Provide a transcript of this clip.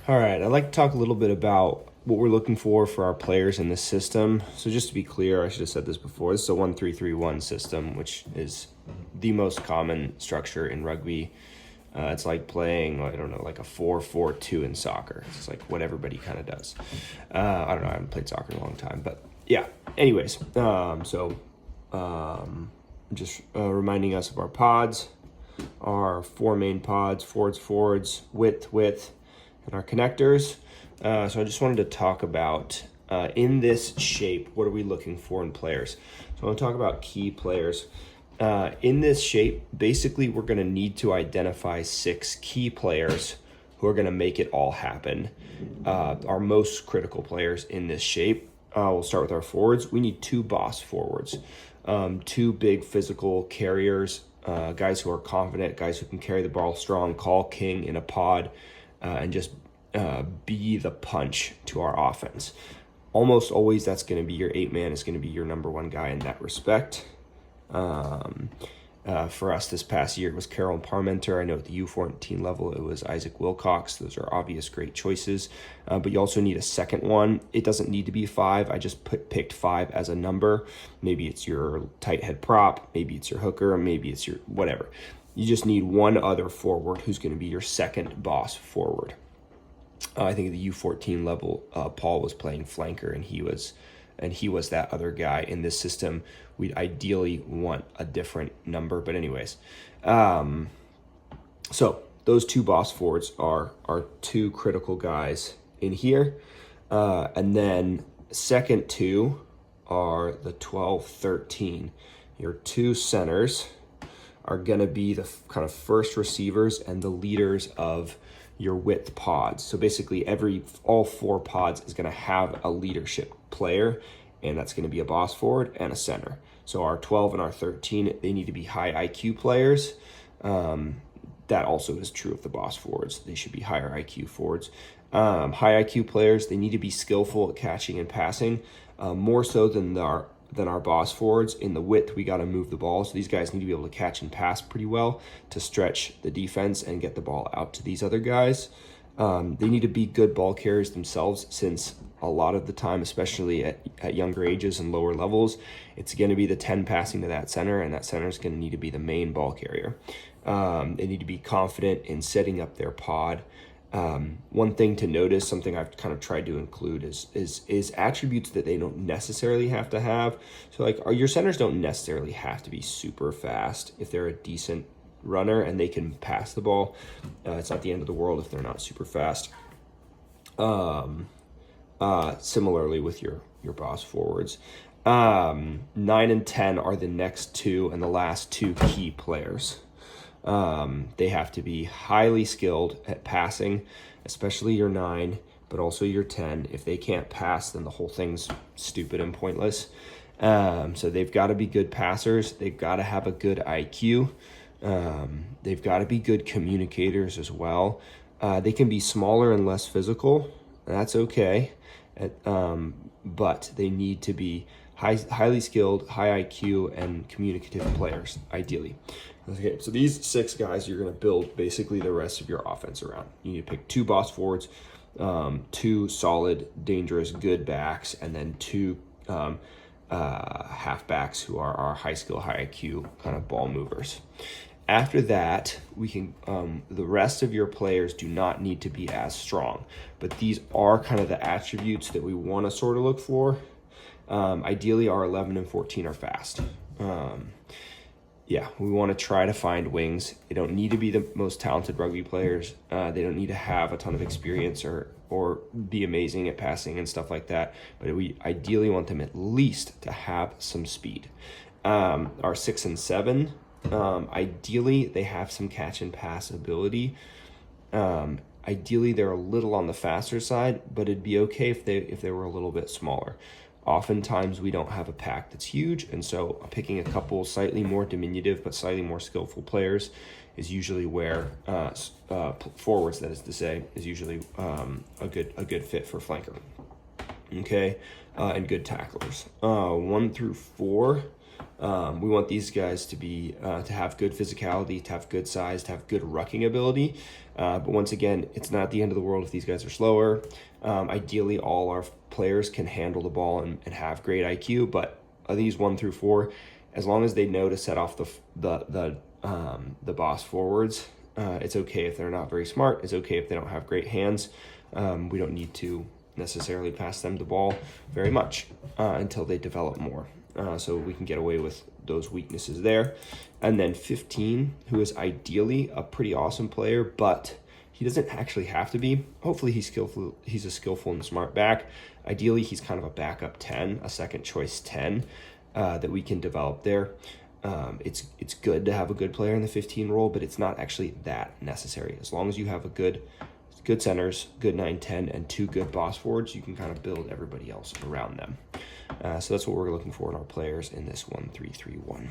All right, I'd like to talk a little bit about what we're looking for our players in this system. So just to be clear, I should have said this before. This is a 1-3-3-1 system, which is the most common structure in rugby. It's like playing, I don't know, like a 4-4-2 in soccer. It's like what everybody kind of does. I don't know, I haven't played soccer in a long time, but yeah. Anyways, just reminding us of our pods, our four main pods: forwards, width, and our connectors. So I just wanted to talk about, in this shape, what are we looking for in players? So I want to talk about key players. In this shape, basically, we're going to need to identify 6 key players who are going to make it all happen. Our most critical players in this shape. We'll start with our forwards. We need 2 boss forwards, 2 big physical carriers, guys who are confident, guys who can carry the ball strong, call king in a pod, and just be the punch to our offense. Almost always that's going to be your 8-man, is going to be your number 1 guy in that respect. For us this past year, it was Carol Parmenter. I know at the U14 level, it was Isaac Wilcox. Those are obvious great choices. But you also need a second one. It doesn't need to be 5. I just picked 5 as a number. Maybe it's your tight head prop. Maybe it's your hooker. Maybe it's your whatever. You just need one other forward who's going to be your second boss forward. I think at the U14 level, Paul was playing flanker, and he was that other guy. In this system, we'd ideally want a different number. But anyways, so those 2 boss forwards are 2 critical guys in here. And then second 2 are the 12-13. Your 2 centers are going to be the kind of first receivers and the leaders of your width pods. So basically all 4 pods is going to have a leadership player, and that's going to be a boss forward and a center. So our 12 and our 13, they need to be high IQ players. That also is true of the boss forwards. They should be higher IQ forwards. High IQ players, they need to be skillful at catching and passing, more so than our boss forwards. In the width, we got to move the ball. So these guys need to be able to catch and pass pretty well to stretch the defense and get the ball out to these other guys. They need to be good ball carriers themselves, since a lot of the time, especially at younger ages and lower levels, it's going to be the 10 passing to that center, and that center is going to need to be the main ball carrier. They need to be confident in setting up their pod. One thing to notice, something I've kind of tried to include, is attributes that they don't necessarily have to have. So like your centers don't necessarily have to be super fast if they're a decent runner and they can pass the ball. It's not the end of the world if they're not super fast. Similarly with your boss forwards. 9 and 10 are the next 2 and the last 2 key players. They have to be highly skilled at passing, especially your 9, but also your 10. If they can't pass, then the whole thing's stupid and pointless. So they've got to be good passers. They've got to have a good IQ. They've got to be good communicators as well. They can be smaller and less physical. That's okay. But they need to be highly skilled, high IQ, and communicative players, ideally. Okay, so these 6 guys you're going to build basically the rest of your offense around. You need to pick 2 boss forwards, 2 solid, dangerous, good backs, and then 2 halfbacks who are our high skill, high IQ kind of ball movers. After that, we can the rest of your players do not need to be as strong, but these are kind of the attributes that we want to sort of look for. Ideally, our 11 and 14 are fast. We want to try to find wings. They don't need to be the most talented rugby players. They don't need to have a ton of experience or be amazing at passing and stuff like that. But we ideally want them at least to have some speed. Our 6 and 7, ideally they have some catch and pass ability. Ideally they're a little on the faster side, but it'd be okay if they were a little bit smaller. Oftentimes we don't have a pack that's huge, and so picking a couple slightly more diminutive but slightly more skillful players is usually where forwards, that is to say, is usually a good fit for flanker. Okay, and good tacklers. 1 through 4 We want these guys to be to have good physicality, to have good size, to have good rucking ability. But once again, it's not the end of the world if these guys are slower. Ideally, all our players can handle the ball and have great IQ. But these 1 through 4, as long as they know to set off the boss forwards, it's okay if they're not very smart. It's okay if they don't have great hands. We don't need to necessarily pass them the ball very much until they develop more. So we can get away with those weaknesses there. And then 15, who is ideally a pretty awesome player, but he doesn't actually have to be. Hopefully he's skillful. He's a skillful and smart back. Ideally, he's kind of a backup 10, a second choice 10 that we can develop there. It's good to have a good player in the 15 role, but it's not actually that necessary. As long as you have a good centers, good 9-10, and 2 good boss forwards, you can kind of build everybody else around them. So that's what we're looking for in our players in this 1-3-3-1.